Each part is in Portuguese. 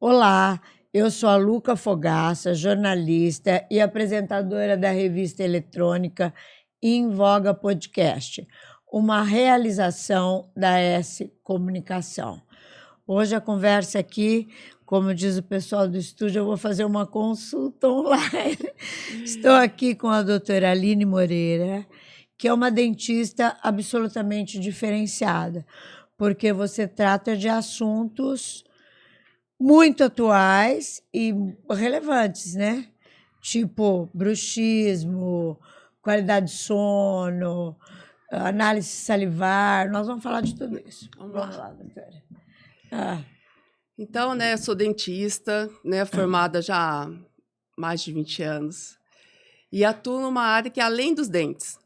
Olá, eu sou a Luca Fogaça, jornalista e apresentadora da revista eletrônica Em Voga Podcast, uma realização da S Comunicação. Hoje a conversa aqui, como diz o pessoal do estúdio, eu vou fazer uma consulta online. Estou aqui com a doutora Aline Moreira, que é uma dentista absolutamente diferenciada, porque você trata de assuntos muito atuais e relevantes, né? Tipo bruxismo, qualidade de sono, análise salivar. Nós vamos falar de tudo isso. Vamos lá, doutora. Então, eu sou dentista, formada já há mais de 20 anos e atuo numa área que é além dos dentes.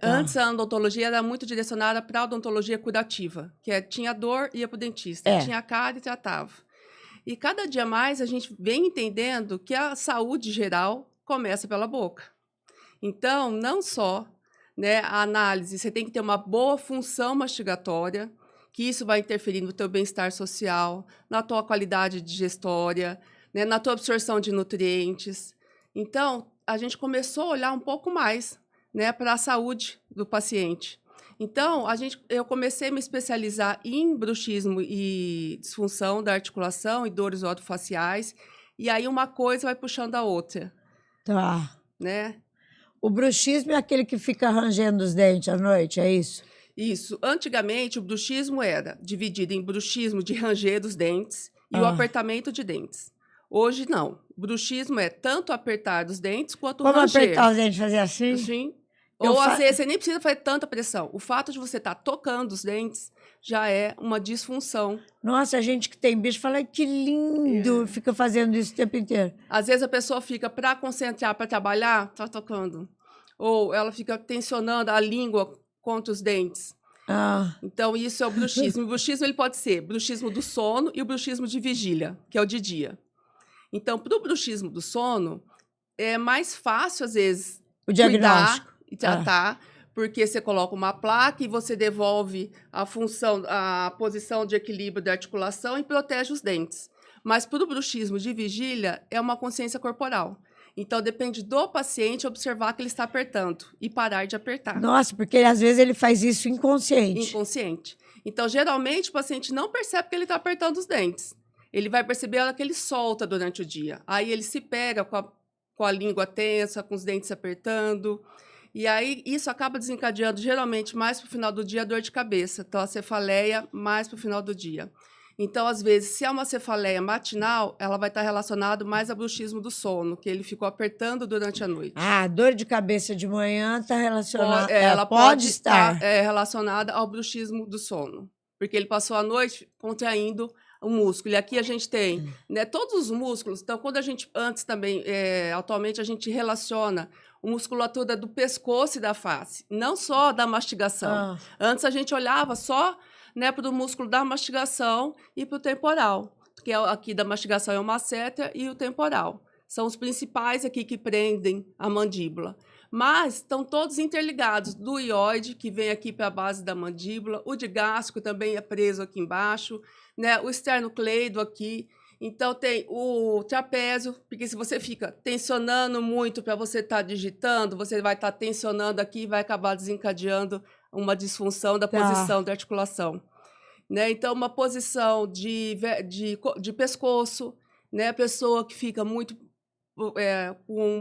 Antes, a odontologia era muito direcionada para a odontologia curativa, que tinha dor, ia para o dentista, tinha cárie e tratava. E cada dia mais a gente vem entendendo que a saúde geral começa pela boca. Então, não só a análise, você tem que ter uma boa função mastigatória, que isso vai interferir no teu bem-estar social, na tua qualidade digestória, na tua absorção de nutrientes. Então, a gente começou a olhar um pouco mais para a saúde do paciente. Então, eu comecei a me especializar em bruxismo e disfunção da articulação e dores orofaciais, e aí uma coisa vai puxando a outra. Tá. O bruxismo é aquele que fica rangendo os dentes à noite, é isso? Isso. Antigamente, o bruxismo era dividido em bruxismo de ranger os dentes e o apertamento de dentes. Hoje, não. Bruxismo é tanto apertar os dentes quanto Como ranger. Como apertar os dentes, fazer assim? Sim. Ou, às vezes, você nem precisa fazer tanta pressão. O fato de você estar tocando os dentes já é uma disfunção. Nossa, a gente que tem bicho fala que lindo, fica fazendo isso o tempo inteiro. Às vezes a pessoa fica, para concentrar, para trabalhar, tá tocando. Ou ela fica tensionando a língua contra os dentes. Então, isso é o bruxismo. O bruxismo ele pode ser bruxismo do sono e o bruxismo de vigília, que é o de dia. Então, para o bruxismo do sono, é mais fácil, às vezes, o diagnóstico e tratar, porque você coloca uma placa e você devolve a função, a posição de equilíbrio da articulação e protege os dentes. Mas para o bruxismo de vigília, é uma consciência corporal. Então, depende do paciente observar que ele está apertando e parar de apertar. Nossa, porque às vezes ele faz isso inconsciente. Inconsciente. Então, geralmente, o paciente não percebe que ele está apertando os dentes. Ele vai perceber a hora que ele solta durante o dia. Aí ele se pega com a língua tensa, com os dentes apertando. E aí isso acaba desencadeando, geralmente, mais para o final do dia, a dor de cabeça. Então, a cefaleia mais para o final do dia. Então, às vezes, se é uma cefaleia matinal, ela vai estar relacionada mais ao bruxismo do sono, que ele ficou apertando durante a noite. Dor de cabeça de manhã está relacionada... Ela pode estar relacionada ao bruxismo do sono, porque ele passou a noite contraindo o músculo. E aqui a gente tem todos os músculos. Então, quando a gente, antes também, atualmente, a gente relaciona a musculatura do pescoço e da face, não só da mastigação. Antes a gente olhava só para o músculo da mastigação e para o temporal, porque aqui da mastigação é o masseter e o temporal. São os principais aqui que prendem a mandíbula. Mas estão todos interligados, do hioide, que vem aqui para a base da mandíbula, o digástrico também é preso aqui embaixo, o esternocleido aqui. Então, tem o trapézio, porque se você fica tensionando muito para você estar digitando, você vai estar tensionando aqui e vai acabar desencadeando uma disfunção da posição da articulação. Então, uma posição de pescoço, a pessoa que fica muito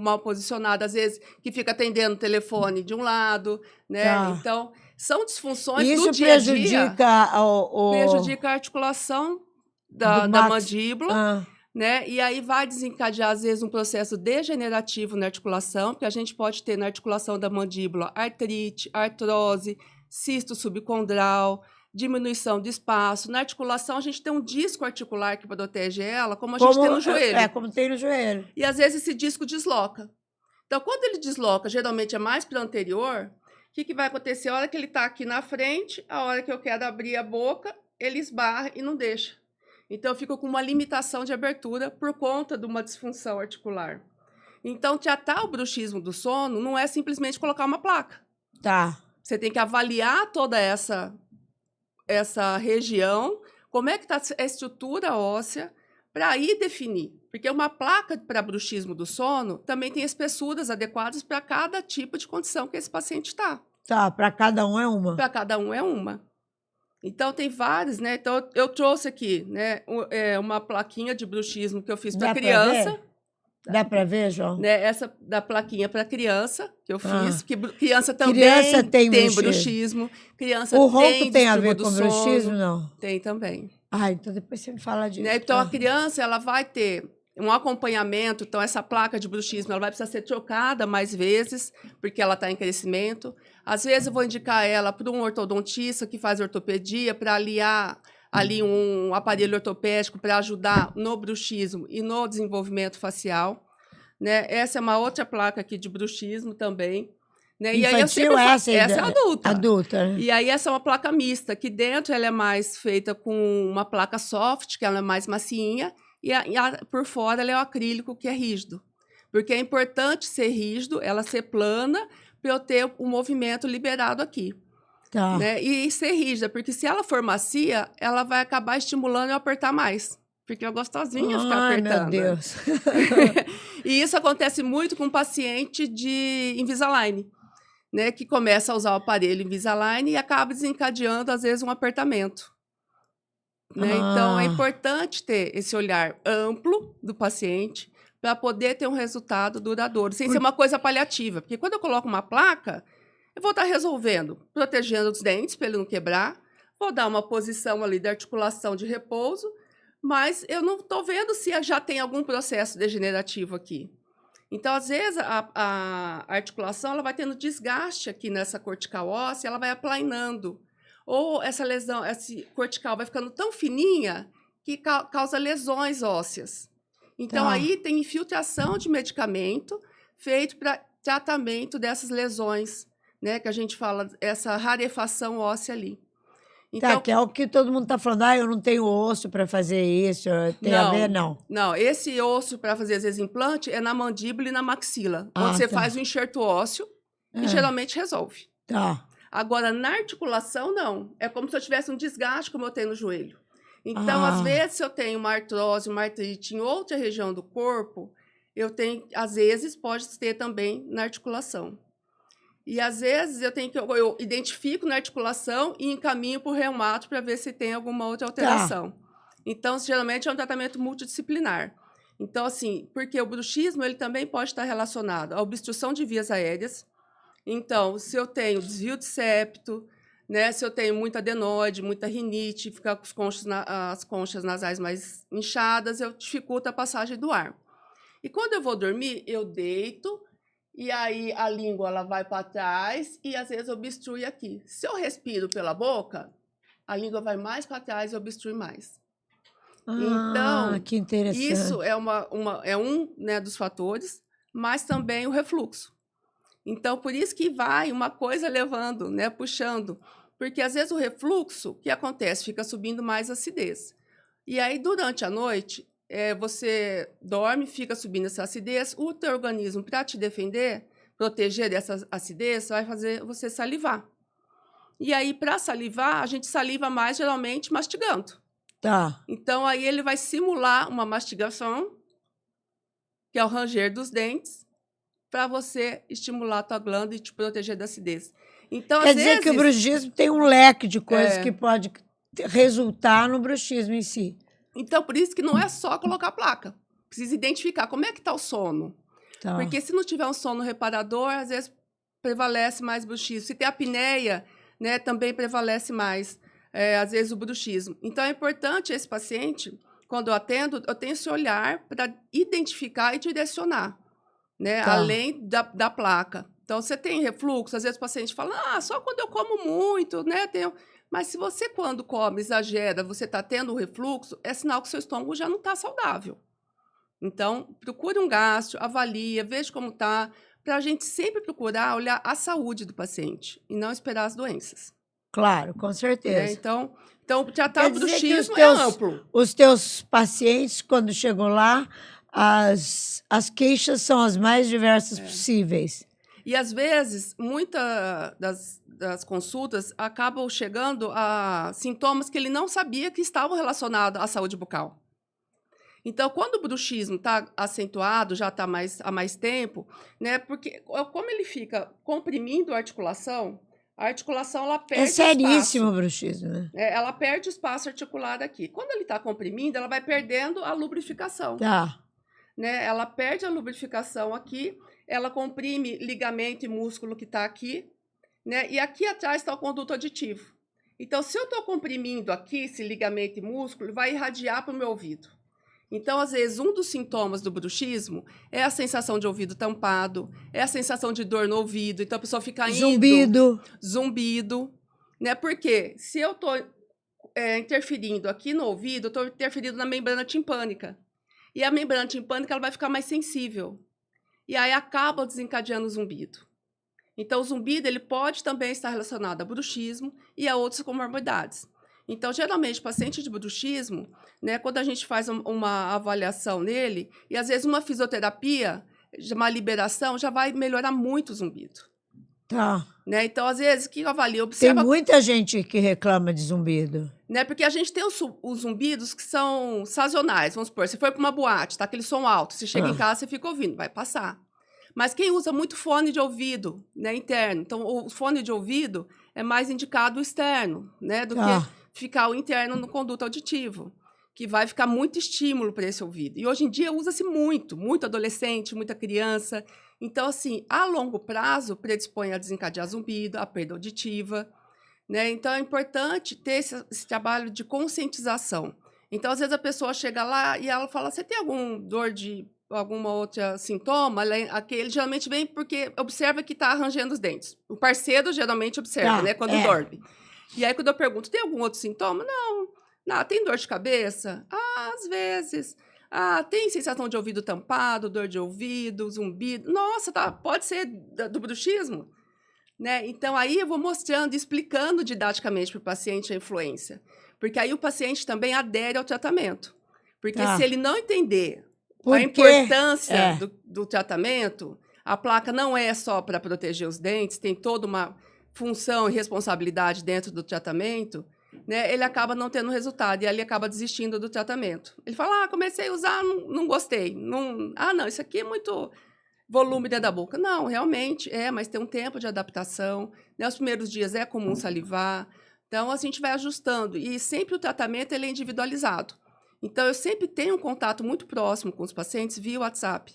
mal posicionada, às vezes, que fica atendendo o telefone de um lado, Então, são disfunções do dia a dia. Isso prejudica prejudica a articulação da mandíbula, E aí vai desencadear, às vezes, um processo degenerativo na articulação, porque a gente pode ter na articulação da mandíbula artrite, artrose, cisto subcondral, diminuição de espaço. Na articulação, a gente tem um disco articular que protege ela, como a gente tem no joelho. Como tem no joelho. E, às vezes, esse disco desloca. Então, quando ele desloca, geralmente é mais para o anterior, o que vai acontecer? A hora que ele está aqui na frente, a hora que eu quero abrir a boca, ele esbarra e não deixa. Então, eu fico com uma limitação de abertura por conta de uma disfunção articular. Então, tratar o bruxismo do sono não é simplesmente colocar uma placa. Você tem que avaliar toda essa região, como é que está a estrutura óssea, para aí definir. Porque uma placa para bruxismo do sono também tem espessuras adequadas para cada tipo de condição que esse paciente está. Tá, para cada um é uma. Para cada um é uma. Então, tem vários, né? Então, eu trouxe aqui, né, uma plaquinha de bruxismo que eu fiz para criança. Dá para ver, João? Né? Essa da plaquinha para criança que eu fiz, que criança também tem bruxismo. Criança o ronco tem a ver com bruxismo, não? Tem também. Ah, então depois você me fala disso. Né? Então, a criança ela vai ter um acompanhamento. Então, essa placa de bruxismo ela vai precisar ser trocada mais vezes, porque ela está em crescimento. Às vezes, eu vou indicar ela para um ortodontista que faz ortopedia, para aliar ali um aparelho ortopédico para ajudar no bruxismo e no desenvolvimento facial. Né? Essa é uma outra placa aqui de bruxismo também. Né? Infantil, e aí eu sempre essa é adulta. Adulta. E aí essa é uma placa mista, que dentro ela é mais feita com uma placa soft, que ela é mais macinha, e por fora ela é o acrílico, que é rígido. Porque é importante ser rígido, ela ser plana, para eu ter o movimento liberado aqui. Tá. Né? E ser rígida, porque se ela for macia, ela vai acabar estimulando eu apertar mais. Porque é gostosinho ficar apertando. Meu Deus. E isso acontece muito com paciente de Invisalign, né? Que começa a usar o aparelho Invisalign e acaba desencadeando, às vezes, um apertamento. Né? Então, é importante ter esse olhar amplo do paciente para poder ter um resultado duradouro, sem ser uma coisa paliativa. Porque quando eu coloco uma placa, eu vou estar resolvendo, protegendo os dentes para ele não quebrar, vou dar uma posição ali de articulação de repouso, mas eu não estou vendo se já tem algum processo degenerativo aqui. Então, às vezes, a articulação ela vai tendo desgaste aqui nessa cortical óssea, ela vai aplanando. Ou essa lesão, essa cortical vai ficando tão fininha que causa lesões ósseas. Então, aí tem infiltração de medicamento feito para tratamento dessas lesões, né? Que a gente fala, essa rarefação óssea ali. Então, que é o que todo mundo está falando, eu não tenho osso para fazer isso, tem a ver, não? Não, esse osso para fazer, às vezes, implante é na mandíbula e na maxila, onde você faz o enxerto ósseo e geralmente resolve. Tá. Agora, na articulação, não. É como se eu tivesse um desgaste, como eu tenho no joelho. Então, às vezes, se eu tenho uma artrose, uma artrite em outra região do corpo, eu tenho, às vezes, pode ter também na articulação. E, às vezes, eu identifico na articulação e encaminho para o reumato para ver se tem alguma outra alteração. Então, geralmente, é um tratamento multidisciplinar. Então, assim, porque o bruxismo ele também pode estar relacionado à obstrução de vias aéreas. Então, se eu tenho desvio de septo, né, se eu tenho muita adenoide, muita rinite, ficar com as conchas nasais mais inchadas, eu dificulto a passagem do ar. E quando eu vou dormir, eu deito, e aí a língua ela vai para trás e às vezes obstrui aqui. Se eu respiro pela boca, a língua vai mais para trás e obstrui mais. Então, que interessante. Isso é um né, dos fatores, mas também o refluxo. Então, por isso que vai uma coisa levando, né, puxando. Porque, às vezes, o refluxo, o que acontece? Fica subindo mais acidez. E aí, durante a noite, você dorme, fica subindo essa acidez, o teu organismo, para te defender, proteger dessa acidez, vai fazer você salivar. E aí, para salivar, a gente saliva mais, geralmente, mastigando. Tá. Então, aí ele vai simular uma mastigação, que é o ranger dos dentes, para você estimular a tua glândula e te proteger da acidez. Então, Quer dizer que o bruxismo tem um leque de coisas que pode resultar no bruxismo em si. Então, por isso que não é só colocar a placa. Precisa identificar como é que está o sono. Tá. Porque se não tiver um sono reparador, às vezes prevalece mais bruxismo. Se tem apneia, né, também prevalece mais, às vezes, o bruxismo. Então, é importante esse paciente, quando eu atendo, eu tenho esse olhar para identificar e direcionar, né, além da placa. Então, você tem refluxo, às vezes o paciente fala, só quando eu como muito, né, tenho... Mas se você, quando come, exagera, você está tendo um refluxo, é sinal que o seu estômago já não está saudável. Então, procure um gastro, avalia, veja como está, para a gente sempre procurar olhar a saúde do paciente e não esperar as doenças. Claro, com certeza. Então tratar o bruxismo é amplo. Os teus pacientes, quando chegam lá, as queixas são as mais diversas possíveis. E, às vezes, muitas das consultas acabam chegando a sintomas que ele não sabia que estavam relacionados à saúde bucal. Então, quando o bruxismo está acentuado, já está há mais tempo, né? Porque como ele fica comprimindo a articulação ela perde espaço. É seríssimo o bruxismo, né? Ela perde o espaço articular aqui. Quando ele está comprimindo, ela vai perdendo a lubrificação. Tá. Né? Ela perde a lubrificação aqui, ela comprime ligamento e músculo que está aqui, né? E aqui atrás está o conduto aditivo. Então, se eu estou comprimindo aqui esse ligamento e músculo, vai irradiar para o meu ouvido. Então, às vezes, um dos sintomas do bruxismo é a sensação de ouvido tampado, é a sensação de dor no ouvido. Então, a pessoa fica indo... Zumbido. Né? Porque se eu estou interferindo aqui no ouvido, eu estou interferindo na membrana timpânica. E a membrana timpânica ela vai ficar mais sensível. E aí acaba desencadeando o zumbido. Então, o zumbido ele pode também estar relacionado a bruxismo e a outras comorbidades. Então, geralmente, paciente de bruxismo, né, quando a gente faz uma avaliação nele, e às vezes uma fisioterapia, uma liberação, já vai melhorar muito o zumbido. Tá. Né? Então, às vezes, o que eu avalio? Observa... Tem muita gente que reclama de zumbido. Né? Porque a gente tem os zumbidos que são sazonais. Vamos supor, você foi para uma boate, tá aquele som alto, você chega em casa, você fica ouvindo, vai passar. Mas quem usa muito fone de ouvido, né, interno, então o fone de ouvido é mais indicado o externo, né, do que ficar o interno no conduto auditivo, que vai ficar muito estímulo para esse ouvido. E hoje em dia usa-se muito adolescente, muita criança. Então, assim, a longo prazo, predispõe a desencadear zumbido, a perda auditiva, né? Então, é importante ter esse trabalho de conscientização. Então, às vezes, a pessoa chega lá e ela fala, você tem alguma dor de alguma outra sintoma? Ele geralmente vem porque observa que está arranjando os dentes. O parceiro geralmente observa, né? Quando dorme. E aí, quando eu pergunto, tem algum outro sintoma? Não, tem dor de cabeça? Às vezes. Tem sensação de ouvido tampado, dor de ouvido, zumbido. Nossa, pode ser do bruxismo? Né? Então, aí eu vou mostrando, explicando didaticamente para o paciente a influência. Porque aí o paciente também adere ao tratamento. Porque se ele não entender a importância do tratamento, a placa não é só para proteger os dentes, tem toda uma função e responsabilidade dentro do tratamento, né? Ele acaba não tendo resultado e ali acaba desistindo do tratamento. Ele fala, comecei a usar, não gostei. Não, isso aqui é muito... volume dentro da boca. Não, realmente mas tem um tempo de adaptação. Né? Os primeiros dias é comum salivar. Então, a gente vai ajustando. E sempre o tratamento ele é individualizado. Então, eu sempre tenho um contato muito próximo com os pacientes via WhatsApp.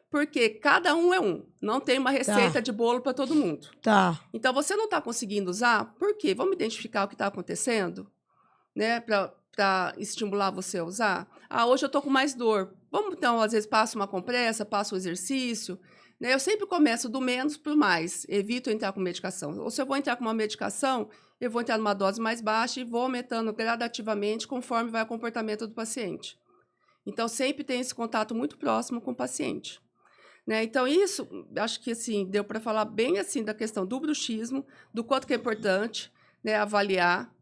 Porque cada um é um. Não tem uma receita de bolo para todo mundo. Tá. Então, você não está conseguindo usar? Por quê? Vamos identificar o que está acontecendo, né? Para estimular você a usar. Hoje eu estou com mais dor. Vamos, então, às vezes, passa uma compressa, passa um exercício. Né? Eu sempre começo do menos para o mais. Evito entrar com medicação. Ou se eu vou entrar com uma medicação, eu vou entrar numa dose mais baixa e vou aumentando gradativamente conforme vai o comportamento do paciente. Então, sempre tem esse contato muito próximo com o paciente. Né? Então, isso, acho que assim, deu para falar bem assim da questão do bruxismo, do quanto que é importante, né, avaliar,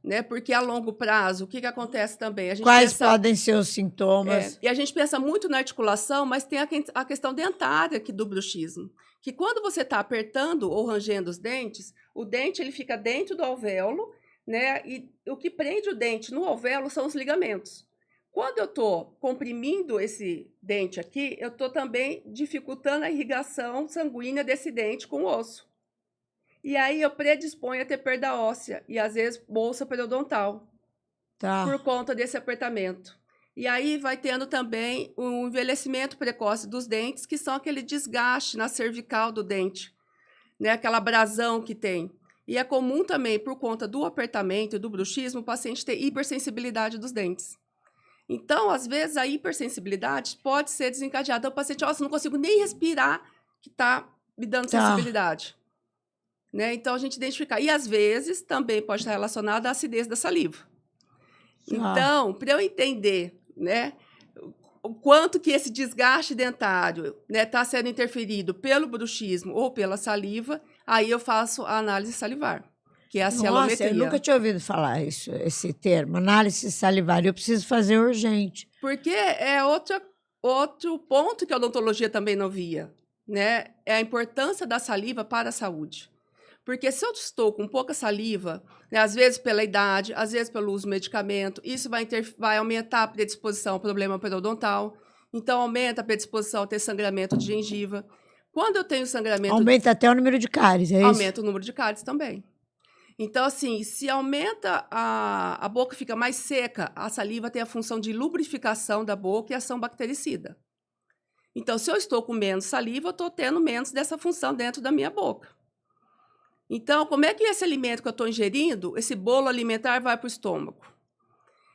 né? Porque a longo prazo, o que acontece também? A gente Quais podem ser os sintomas? E a gente pensa muito na articulação, mas tem a questão dentária aqui do bruxismo, que quando você está apertando ou rangendo os dentes, o dente ele fica dentro do alvéolo, né? E o que prende o dente no alvéolo são os ligamentos. Quando eu estou comprimindo esse dente aqui, eu estou também dificultando a irrigação sanguínea desse dente com o osso. E aí eu predisponho a ter perda óssea e, às vezes, bolsa periodontal. Por conta desse apertamento. E aí vai tendo também o envelhecimento precoce dos dentes, que são aquele desgaste na cervical do dente, né? Aquela abrasão que tem. E é comum também, por conta do apertamento e do bruxismo, o paciente ter hipersensibilidade dos dentes. Então, às vezes, a hipersensibilidade pode ser desencadeada. O paciente, não consigo nem respirar, que está me dando sensibilidade. Né? Então, a gente identifica. E, às vezes, também pode estar relacionada à acidez da saliva. Então, para eu entender, né, o quanto que esse desgaste dentário está sendo interferido pelo bruxismo ou pela saliva, aí eu faço a análise salivar, que é a cielometria. Eu nunca tinha ouvido falar esse termo, análise salivar. Eu preciso fazer urgente. Porque é outro ponto que a odontologia também não via, né? É a importância da saliva para a saúde. Porque se eu estou com pouca saliva, né, às vezes pela idade, às vezes pelo uso do medicamento, isso vai aumentar a predisposição ao problema periodontal. Então, aumenta a predisposição a ter sangramento de gengiva. Quando eu tenho sangramento... Aumenta até o número de cáries, é isso? Aumenta o número de cáries também. Então, assim, se aumenta a boca fica mais seca, a saliva tem a função de lubrificação da boca e ação bactericida. Então, se eu estou com menos saliva, eu estou tendo menos dessa função dentro da minha boca. Então, como é que esse alimento que eu estou ingerindo, esse bolo alimentar, vai para o estômago?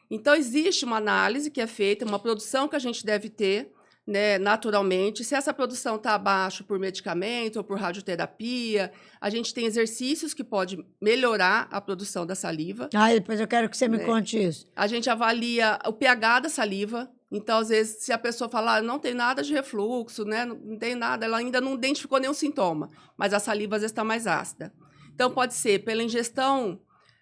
Então, existe uma análise que é feita, uma produção que a gente deve ter, né, naturalmente. Se essa produção está abaixo por medicamento ou por radioterapia, a gente tem exercícios que podem melhorar a produção da saliva. Depois eu quero que você me conte isso. A gente avalia o pH da saliva. Então, às vezes, se a pessoa falar, não tem nada de refluxo, né, não tem nada, ela ainda não identificou nenhum sintoma, mas a saliva às vezes está mais ácida. Então, pode ser pela ingestão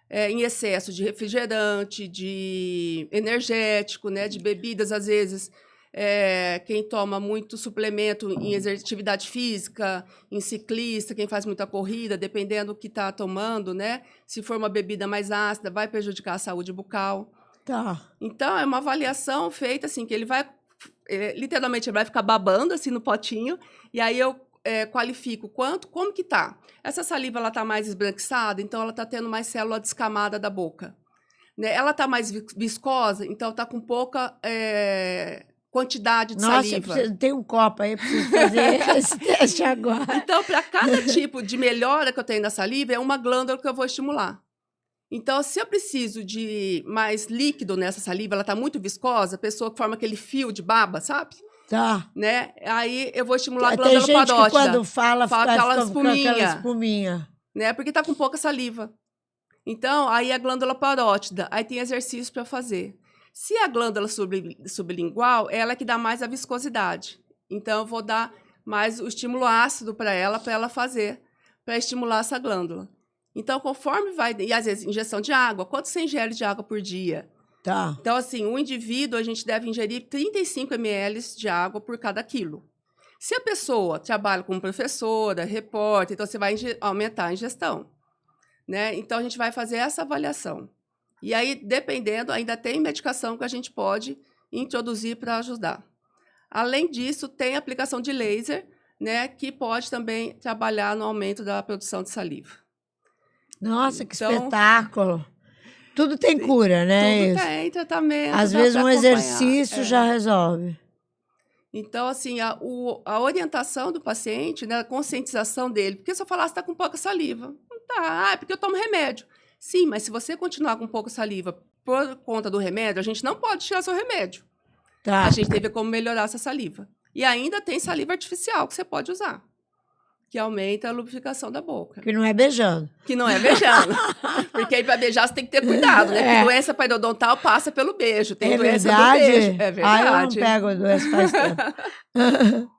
em excesso de refrigerante, de energético, né, de bebidas, às vezes, quem toma muito suplemento em atividade física, em ciclista, quem faz muita corrida, dependendo do que está tomando, né, se for uma bebida mais ácida, vai prejudicar a saúde bucal. Tá. Então, é uma avaliação feita assim, que ele vai, literalmente, ele vai ficar babando assim no potinho, e aí eu qualifico como que tá. Essa saliva, ela tá mais esbranquiçada, então ela tá tendo mais célula descamada da boca. Né? Ela tá mais viscosa, então tá com pouca quantidade de saliva. Nossa, tem um copo aí, preciso fazer esse teste agora. Então, para cada tipo de melhora que eu tenho na saliva, é uma glândula que eu vou estimular. Então, se eu preciso de mais líquido nessa saliva, ela está muito viscosa, a pessoa que forma aquele fio de baba, sabe? Tá. Né? Aí eu vou estimular a glândula parótida. parótida. Que quando fala aquela espuminha. Né? Porque está com pouca saliva. Então, aí a glândula parótida. Aí tem exercício para fazer. Se a glândula sublingual, ela é que dá mais a viscosidade. Então, eu vou dar mais o estímulo ácido para ela fazer, para estimular essa glândula. Então, conforme vai... E, às vezes, ingestão de água. Quanto você ingere de água por dia? Tá. Então, assim, um indivíduo, a gente deve ingerir 35 ml de água por cada quilo. Se a pessoa trabalha como professora, repórter, então você vai aumentar a ingestão. Né? Então, a gente vai fazer essa avaliação. E aí, dependendo, ainda tem medicação que a gente pode introduzir para ajudar. Além disso, tem a aplicação de laser, né, que pode também trabalhar no aumento da produção de saliva. Nossa, que espetáculo! Tudo tem cura, né? Tudo tem tratamento. Às vezes um exercício já resolve. Então, assim, a orientação do paciente, né, a conscientização dele. Porque se eu falar, você está com pouca saliva. Não tá, é porque eu tomo remédio. Sim, mas se você continuar com pouca saliva por conta do remédio, a gente não pode tirar seu remédio. Tá. A gente teve como melhorar essa saliva. E ainda tem saliva artificial que você pode usar, que aumenta a lubrificação da boca. Que não é beijando. Que não é beijando. Porque aí para beijar você tem que ter cuidado, né? Porque doença periodontal passa pelo beijo. Tem doença do beijo. É verdade. Eu não pego a doença faz tempo.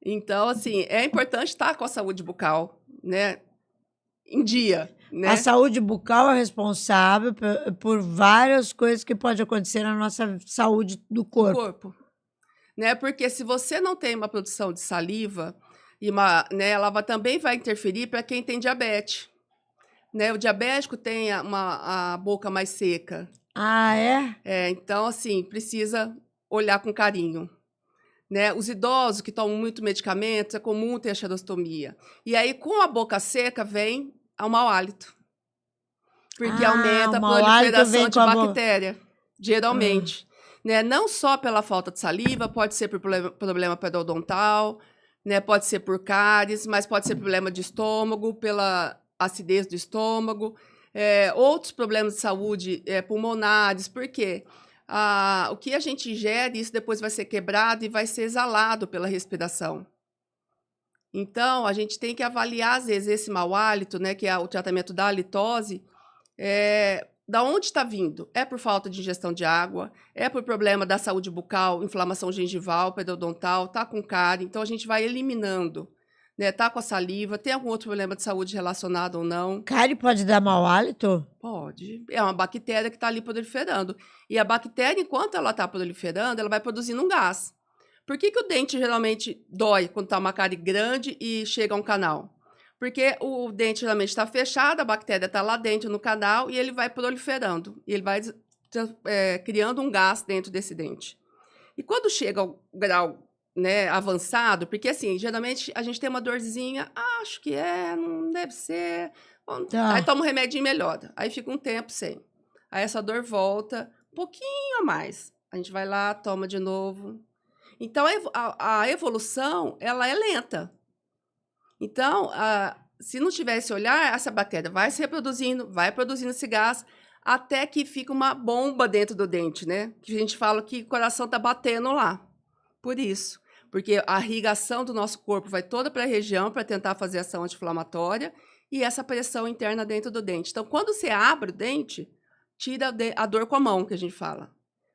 Então, assim, é importante estar com a saúde bucal, né, em dia. Né? A saúde bucal é responsável por várias coisas que podem acontecer na nossa saúde do corpo. Né? Porque se você não tem uma produção de saliva, né, ela também vai interferir para quem tem diabetes. Né? O diabético tem a boca mais seca. Ah, é? Então, assim, precisa olhar com carinho. Né? Os idosos que tomam muito medicamento, é comum ter a xerostomia. E aí, com a boca seca, vem ao mau hálito. Porque aumenta a proliferação de bactéria, geralmente. Né? Não só pela falta de saliva, pode ser por problema periodontal, né? Pode ser por cáries, mas pode ser problema de estômago, pela acidez do estômago. Outros problemas de saúde pulmonares. Por quê? O que a gente ingere, isso depois vai ser quebrado e vai ser exalado pela respiração. Então, a gente tem que avaliar, às vezes, esse mau hálito, né, que é o tratamento da halitose, da onde está vindo? É por falta de ingestão de água, é por problema da saúde bucal, inflamação gengival, periodontal, tá com cárie, então a gente vai eliminando, né, tá com a saliva, tem algum outro problema de saúde relacionado ou não. Cárie pode dar mau hálito? Pode, é uma bactéria que está ali proliferando, e a bactéria, enquanto ela está proliferando, ela vai produzindo um gás. Por que o dente geralmente dói quando está uma cárie grande e chega a um canal? Porque o dente geralmente está fechado, a bactéria está lá dentro no canal e ele vai proliferando. E ele vai criando um gás dentro desse dente. E quando chega ao grau, né, avançado, porque assim, geralmente a gente tem uma dorzinha, acho que não deve ser. Tá. Aí toma um remédio e melhora. Aí fica um tempo sem. Aí essa dor volta um pouquinho a mais. A gente vai lá, toma de novo. Então, a evolução, ela é lenta. Então, se não tiver esse olhar, essa bactéria vai se reproduzindo, vai produzindo esse gás, até que fica uma bomba dentro do dente, né? Que a gente fala que o coração está batendo lá. Por isso. Porque a irrigação do nosso corpo vai toda para a região para tentar fazer ação anti-inflamatória e essa pressão interna dentro do dente. Então, quando você abre o dente, tira a dor com a mão, que a gente fala.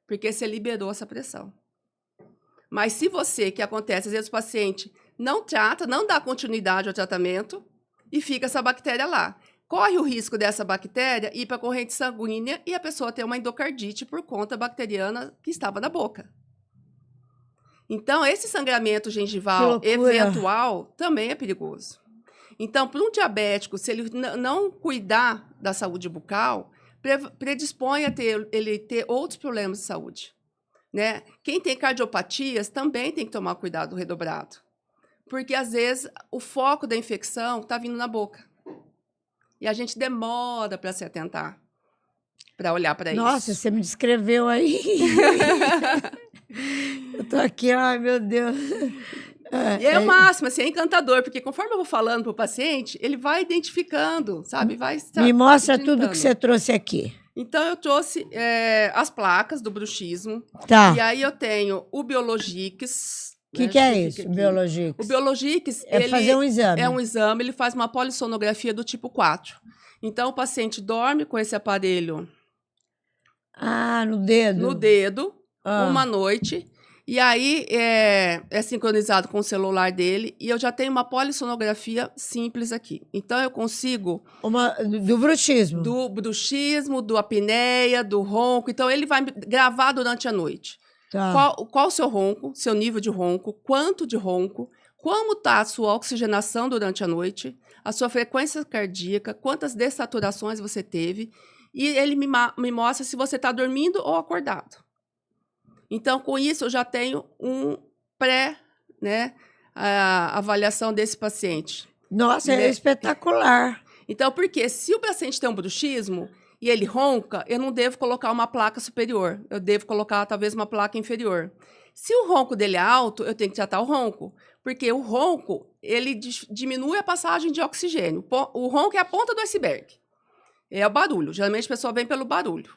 Porque você liberou essa pressão. Mas se você, que acontece, às vezes o paciente não trata, não dá continuidade ao tratamento e fica essa bactéria lá. Corre o risco dessa bactéria ir para a corrente sanguínea e a pessoa ter uma endocardite por conta bacteriana que estava na boca. Então, esse sangramento gengival eventual também é perigoso. Então, para um diabético, se ele não cuidar da saúde bucal, predispõe a ele ter outros problemas de saúde. Né? Quem tem cardiopatias também tem que tomar cuidado redobrado. Porque, às vezes, o foco da infecção está vindo na boca. E a gente demora para se atentar, para olhar para isso. Nossa, você me descreveu aí. Eu tô aqui, ai, meu Deus. E é o máximo, assim, é encantador, porque conforme eu vou falando para o paciente, ele vai identificando, sabe? Me mostra tudo que você trouxe aqui. Então, eu trouxe as placas do bruxismo. Tá. E aí eu tenho o Biologix. O que é isso, o Biologix? O Biologix, ele fazer um exame. É um exame, ele faz uma polissonografia do tipo 4. Então, o paciente dorme com esse aparelho... no dedo? No dedo, uma noite. E aí, é sincronizado com o celular dele. E eu já tenho uma polissonografia simples aqui. Então, eu consigo... Do bruxismo? Do bruxismo, do apneia, do ronco. Então, ele vai gravar durante a noite. Tá. Qual o seu ronco, seu nível de ronco, quanto de ronco, como está a sua oxigenação durante a noite, a sua frequência cardíaca, quantas dessaturações você teve. E ele me mostra se você está dormindo ou acordado. Então, com isso, eu já tenho um avaliação desse paciente. Nossa, é espetacular. Então, porque se o paciente tem um bruxismo e ele ronca, eu não devo colocar uma placa superior. Eu devo colocar, talvez, uma placa inferior. Se o ronco dele é alto, eu tenho que tratar o ronco. Porque o ronco, ele diminui a passagem de oxigênio. O ronco é a ponta do iceberg. É o barulho. Geralmente, a pessoa vem pelo barulho.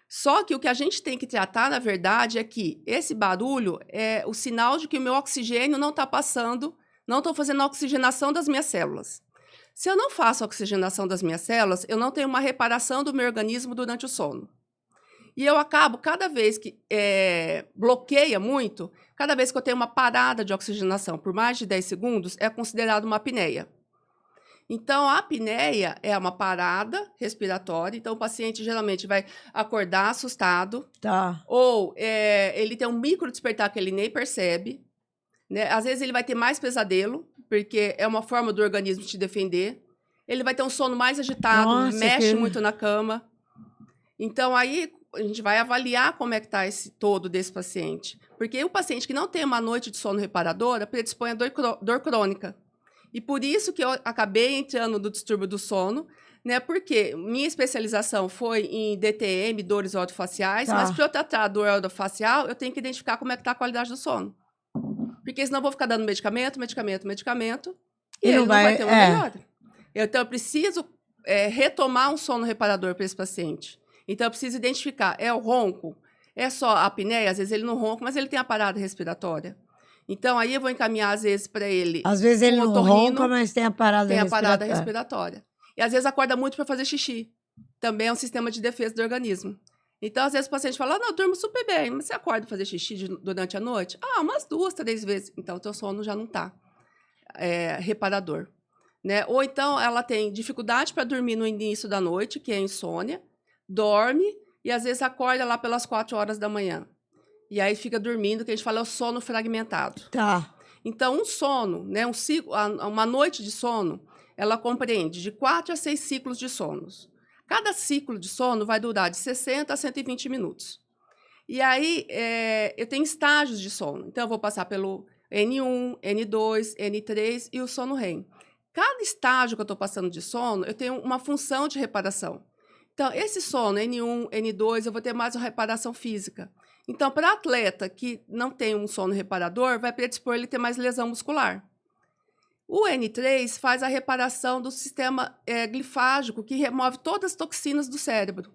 Só que o que a gente tem que tratar, na verdade, é que esse barulho é o sinal de que o meu oxigênio não está passando, não estou fazendo a oxigenação das minhas células. Se eu não faço a oxigenação das minhas células, eu não tenho uma reparação do meu organismo durante o sono. E eu acabo, cada vez que bloqueia muito, cada vez que eu tenho uma parada de oxigenação por mais de 10 segundos, é considerado uma apneia. Então, a apneia é uma parada respiratória. Então, o paciente geralmente vai acordar assustado. Tá. Ou ele tem um micro despertar que ele nem percebe. Né? Às vezes, ele vai ter mais pesadelo, porque é uma forma do organismo te defender. Ele vai ter um sono mais agitado, mexe muito na cama. Então, aí a gente vai avaliar como é que está esse todo desse paciente. Porque o paciente que não tem uma noite de sono reparadora predispõe a dor crônica. E por isso que eu acabei entrando no distúrbio do sono, né? Porque minha especialização foi em DTM, dores orofaciais, mas para eu tratar a dor orofacial, eu tenho que identificar como é que está a qualidade do sono. Porque senão eu vou ficar dando medicamento, e ele não vai ter uma melhora. Então, eu preciso retomar um sono reparador para esse paciente. Então, eu preciso identificar, é o ronco? É só a apneia? Às vezes ele não ronca, mas ele tem a parada respiratória. Então, aí eu vou encaminhar, às vezes, para ele... Às vezes ele não ronca, mas tem a parada respiratória. Tem a parada respiratória. E, às vezes, acorda muito para fazer xixi. Também é um sistema de defesa do organismo. Então, às vezes, o paciente fala, não, eu durmo super bem, mas você acorda para fazer xixi durante a noite? Umas 2, 3 vezes. Então, o teu sono já não está reparador. Né? Ou, então, ela tem dificuldade para dormir no início da noite, que é a insônia, dorme e, às vezes, acorda lá pelas 4 horas da manhã. E aí fica dormindo, que a gente fala é o sono fragmentado. Tá. Então, um sono, né, uma noite de sono, ela compreende de 4 a 6 ciclos de sonos. Cada ciclo de sono vai durar de 60 a 120 minutos. E aí, eu tenho estágios de sono. Então, eu vou passar pelo N1, N2, N3 e o sono REM. Cada estágio que eu estou passando de sono, eu tenho uma função de reparação. Então, esse sono, N1, N2, eu vou ter mais uma reparação física. Então, para atleta que não tem um sono reparador, vai predispor ele a ter mais lesão muscular. O N3 faz a reparação do sistema glifágico, que remove todas as toxinas do cérebro.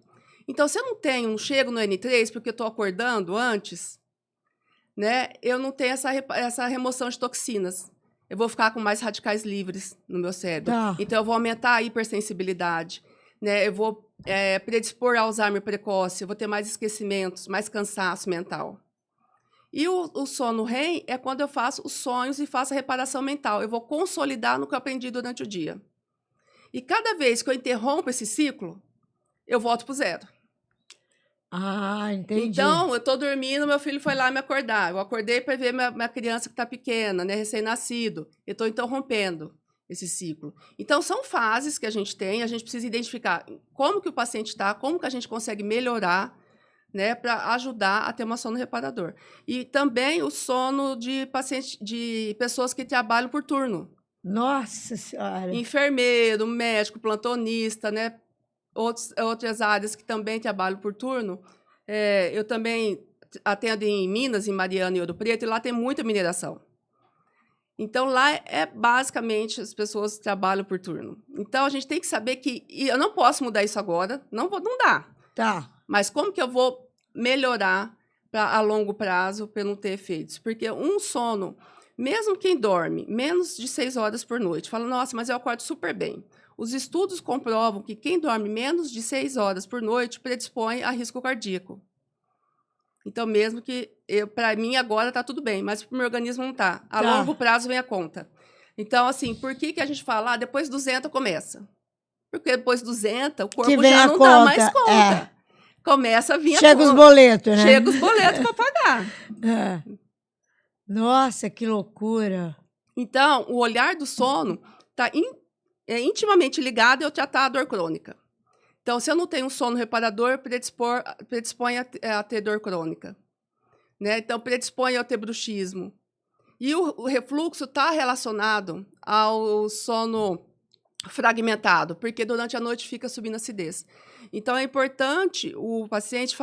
Então, se eu não chego no N3, porque eu estou acordando antes, né, eu não tenho essa remoção de toxinas. Eu vou ficar com mais radicais livres no meu cérebro. Tá. Então, eu vou aumentar a hipersensibilidade, né, eu vou predispor a Alzheimer precoce, eu vou ter mais esquecimentos, mais cansaço mental. E o sono REM é quando eu faço os sonhos e faço a reparação mental. Eu vou consolidar no que eu aprendi durante o dia. E cada vez que eu interrompo esse ciclo, eu volto para o zero. Ah, entendi. Então, eu estou dormindo, meu filho foi lá me acordar. Eu acordei para ver minha criança que está pequena, né, recém-nascido. Eu estou interrompendo esse ciclo. Então, são fases que a gente precisa identificar como que o paciente está, como que a gente consegue melhorar, né, para ajudar a ter um sono reparador. E também o sono de pessoas que trabalham por turno. Nossa Senhora! Enfermeiro, médico, plantonista, né, outras áreas que também trabalham por turno. Eu também atendo em Minas, em Mariana e Ouro Preto, e lá tem muita mineração. Então, lá basicamente as pessoas trabalham por turno. Então, a gente tem que saber que eu não posso mudar isso agora, não dá. Tá. Mas como que eu vou melhorar a longo prazo para não ter efeitos? Porque um sono, mesmo quem dorme menos de 6 horas por noite, fala, nossa, mas eu acordo super bem. Os estudos comprovam que quem dorme menos de 6 horas por noite predispõe a risco cardíaco. Então, mesmo que, para mim, agora está tudo bem, mas para o meu organismo não está. A longo prazo vem a conta. Então, assim, por que a gente fala, depois dos 200 começa? Porque depois dos 200, o corpo já não dá mais conta. Começa a vir a conta. Chega os boletos, né? Chega os boletos para pagar. Nossa, que loucura. Então, o olhar do sono está intimamente ligado ao tratar a dor crônica. Então, se eu não tenho um sono reparador, predispõe a ter dor crônica. Né? Então, predispõe a ter bruxismo. E o refluxo está relacionado ao sono fragmentado, porque durante a noite fica subindo acidez. Então, é importante o paciente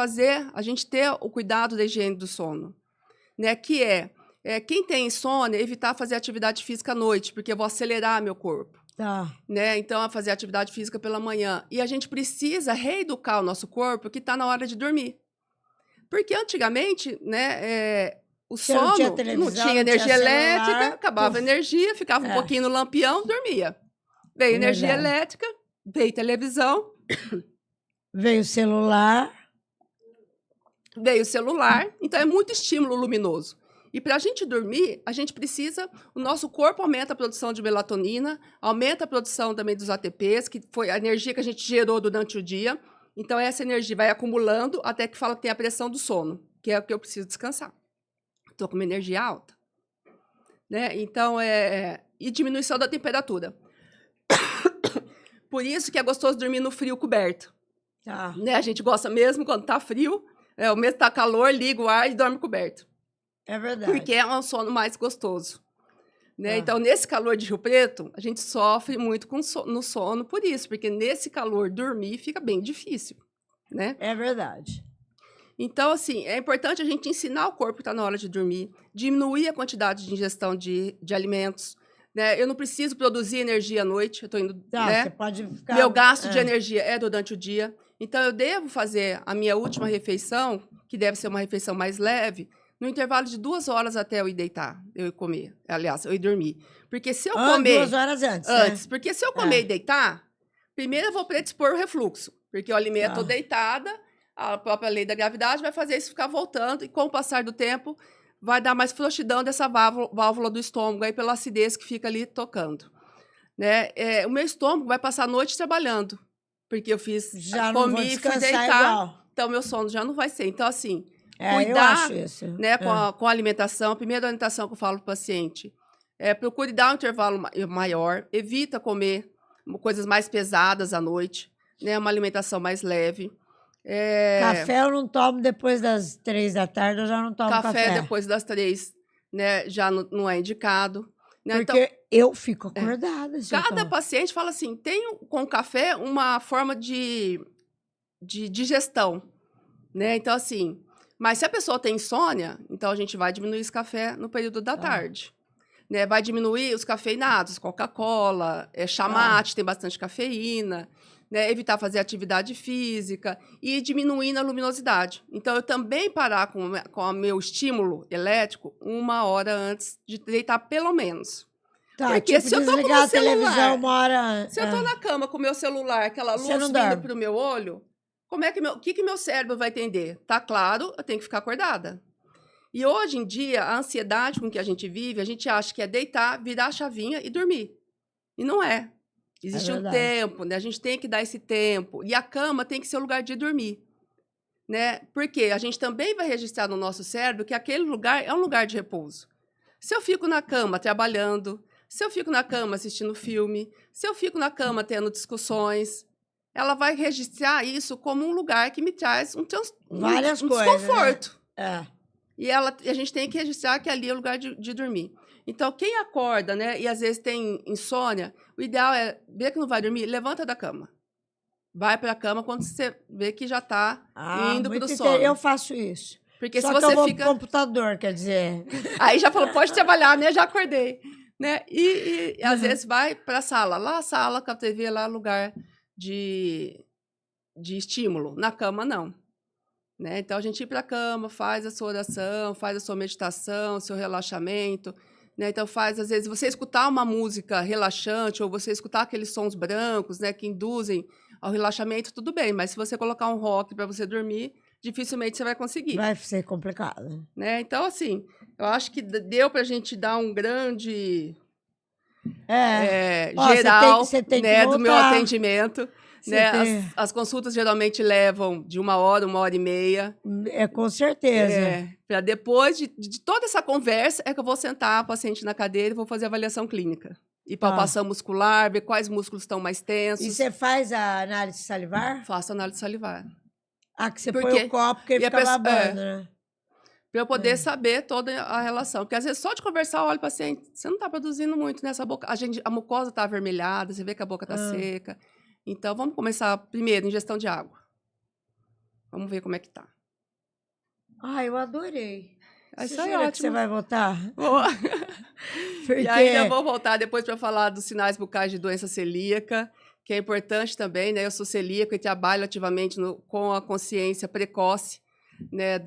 a gente ter o cuidado da higiene do sono, né? Que quem tem insônia, evitar fazer atividade física à noite, porque eu vou acelerar meu corpo. Tá. Né? Então, a fazer atividade física pela manhã. E a gente precisa reeducar o nosso corpo que está na hora de dormir. Porque antigamente, né, o sono não tinha energia elétrica, acabava a energia, ficava um pouquinho no lampião, dormia. Veio energia elétrica, veio televisão. Veio celular. Então, é muito estímulo luminoso. E para a gente dormir, a gente precisa... O nosso corpo aumenta a produção de melatonina, aumenta a produção também dos ATPs, que foi a energia que a gente gerou durante o dia. Então, essa energia vai acumulando até que fala que tem a pressão do sono, que é o que eu preciso descansar. Estou com uma energia alta. Né? Então, e diminuição da temperatura. Por isso que é gostoso dormir no frio coberto. Tá. Né? A gente gosta mesmo quando está frio, o mesmo está calor, liga o ar e dorme coberto. É verdade. Porque é um sono mais gostoso. Né? Então, nesse calor de Rio Preto, a gente sofre muito no sono por isso, porque nesse calor dormir fica bem difícil. Né? É verdade. Então, assim, é importante a gente ensinar o corpo que está na hora de dormir, diminuir a quantidade de ingestão de alimentos. Né? Eu não preciso produzir energia à noite, eu estou indo. Né? Você pode ficar... Meu gasto de energia é durante o dia. Então, eu devo fazer a minha última refeição, que deve ser uma refeição mais leve, no intervalo de 2 horas até eu ir deitar, eu ir comer. Aliás, eu ir dormir. Porque se eu comer... 2 horas antes, né? Porque se eu comer e deitar, primeiro eu vou predispor o refluxo. Porque eu alimento deitada, a própria lei da gravidade vai fazer isso ficar voltando, e com o passar do tempo, vai dar mais frouxidão dessa válvula do estômago, aí pela acidez que fica ali tocando. Né? O meu estômago vai passar a noite trabalhando, porque eu comi e fui deitar, igual. Então meu sono já não vai ser. Então, assim... Cuidar, eu acho isso. Né, com a alimentação. A primeira orientação que eu falo para o paciente, procure dar um intervalo maior, evita comer coisas mais pesadas à noite, né? Uma alimentação mais leve. Café eu não tomo depois das 3 da tarde, eu já não tomo café. Café depois das 3, né? Já não é indicado. Né? Porque então, eu fico acordada. Cada paciente fala assim, tem com o café uma forma de digestão, né? Então, assim, mas se a pessoa tem insônia, então a gente vai diminuir esse café no período da tarde. Né? Vai diminuir os cafeinados, Coca-Cola, chá mate, tem bastante cafeína, né? Evitar fazer atividade física e diminuindo a luminosidade. Então, eu também parar com o meu estímulo elétrico 1 hora antes de deitar, pelo menos. Tá, porque tipo, se eu tô com o desligar a celular, televisão 1 hora antes. Se eu tô na cama com o meu celular, aquela luz vindo pro meu olho, como é que que meu cérebro vai entender? Tá claro, eu tenho que ficar acordada. E hoje em dia, a ansiedade com que a gente vive, a gente acha que é deitar, virar a chavinha e dormir. E não é. Existe um tempo, né? A gente tem que dar esse tempo. E a cama tem que ser o lugar de dormir. Né? Porque a gente também vai registrar no nosso cérebro que aquele lugar é um lugar de repouso. Se eu fico na cama trabalhando, se eu fico na cama assistindo filme, se eu fico na cama tendo discussões, ela vai registrar isso como um lugar que me traz um desconforto. Né? E a gente tem que registrar que ali é o lugar de dormir. Então, quem acorda, né, e às vezes tem insônia, o ideal é ver que não vai dormir, levanta da cama. Vai para a cama quando você vê que já está indo para o sono. Eu faço isso. Porque só se você que eu vou fica pro computador, quer dizer. Aí já falou, pode trabalhar, né? Já acordei. Né? E às vezes vai para a sala. Lá a sala com a TV, lá lugar de estímulo. Na cama, não. Né? Então, a gente ir para a cama, faz a sua oração, faz a sua meditação, seu relaxamento. Né? Então, às vezes, você escutar uma música relaxante ou você escutar aqueles sons brancos, né, que induzem ao relaxamento, tudo bem. Mas se você colocar um rock para você dormir, dificilmente você vai conseguir. Vai ser complicado. Né? Então, assim, eu acho que deu para a gente dar um grande geral você tem né, do meu atendimento. Né? As consultas geralmente levam de 1 hora, 1h30. Com certeza. Para depois de toda essa conversa, é que eu vou sentar a paciente na cadeira e vou fazer avaliação clínica. E palpação muscular, ver quais músculos estão mais tensos. E você faz a análise salivar? Faço análise salivar. Que você põe o copo que ele fica babando, né? Para eu poder saber toda a relação. Porque, às vezes, só de conversar, olha o paciente, você não está produzindo muito nessa boca. A mucosa está avermelhada, você vê que a boca está seca. Então, vamos começar primeiro, ingestão de água. Vamos ver como é que tá. Eu adorei. Isso é ótimo. Que você vai voltar? Vou. E ainda vou voltar depois para falar dos sinais bucais de doença celíaca, que é importante também, né? Eu sou celíaco e trabalho ativamente com a consciência precoce, né,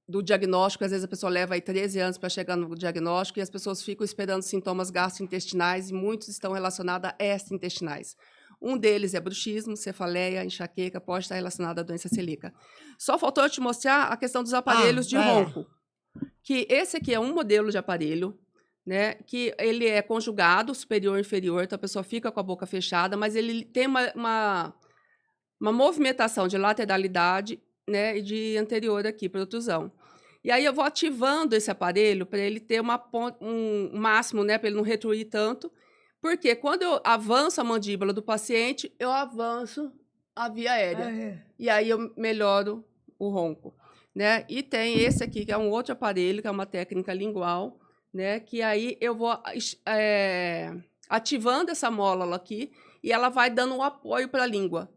do diagnóstico. Às vezes a pessoa leva aí 13 anos para chegar no diagnóstico e as pessoas ficam esperando sintomas gastrointestinais e muitos estão relacionados a extraintestinais. Um deles é bruxismo, cefaleia, enxaqueca, pode estar relacionado à doença celíaca. Só faltou eu te mostrar a questão dos aparelhos de ronco. Que esse aqui é um modelo de aparelho, né, que ele é conjugado, superior e inferior, então a pessoa fica com a boca fechada, mas ele tem uma movimentação de lateralidade, né, e de anterior aqui, protrusão. E aí eu vou ativando esse aparelho para ele ter um máximo, né, para ele não retruir tanto, porque quando eu avanço a mandíbula do paciente, eu avanço a via aérea. E aí eu melhoro o ronco. Né? E tem esse aqui, que é um outro aparelho, que é uma técnica lingual, né, que aí eu vou ativando essa mola aqui e ela vai dando um apoio para a língua.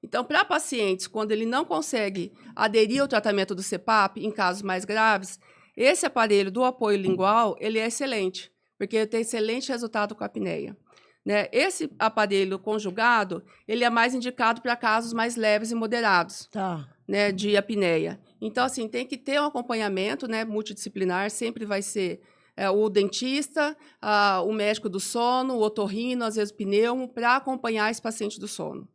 Então, para pacientes, quando ele não consegue aderir ao tratamento do CPAP, em casos mais graves, esse aparelho do apoio lingual, ele é excelente, porque ele tem excelente resultado com a apneia. Né? Esse aparelho conjugado, ele é mais indicado para casos mais leves e moderados, né, de apneia. Então, assim, tem que ter um acompanhamento, né, multidisciplinar, sempre vai ser o dentista, o médico do sono, o otorrino, às vezes o pneumo, para acompanhar esse paciente do sono.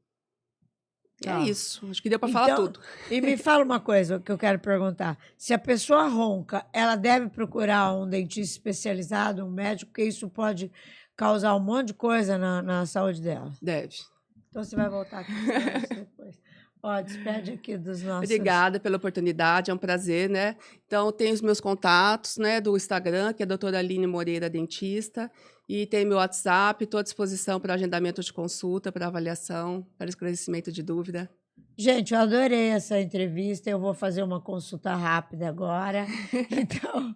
É isso, acho que deu para falar tudo. E me fala uma coisa que eu quero perguntar. Se a pessoa ronca, ela deve procurar um dentista especializado, um médico, porque isso pode causar um monte de coisa na saúde dela? Deve. Então, você vai voltar aqui depois. Ó, despede aqui dos nossos... Obrigada pela oportunidade, é um prazer, né? Então, tem os meus contatos, né, do Instagram, que é a doutora Aline Moreira Dentista, e tem meu WhatsApp, estou à disposição para agendamento de consulta, para avaliação, para esclarecimento de dúvida. Gente, eu adorei essa entrevista. Eu vou fazer uma consulta rápida agora. Então,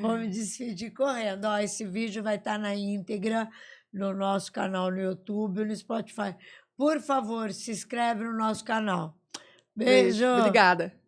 vou me despedir correndo. Ó, esse vídeo vai estar na íntegra no nosso canal no YouTube e no Spotify. Por favor, se inscreve no nosso canal. Beijo! Obrigada!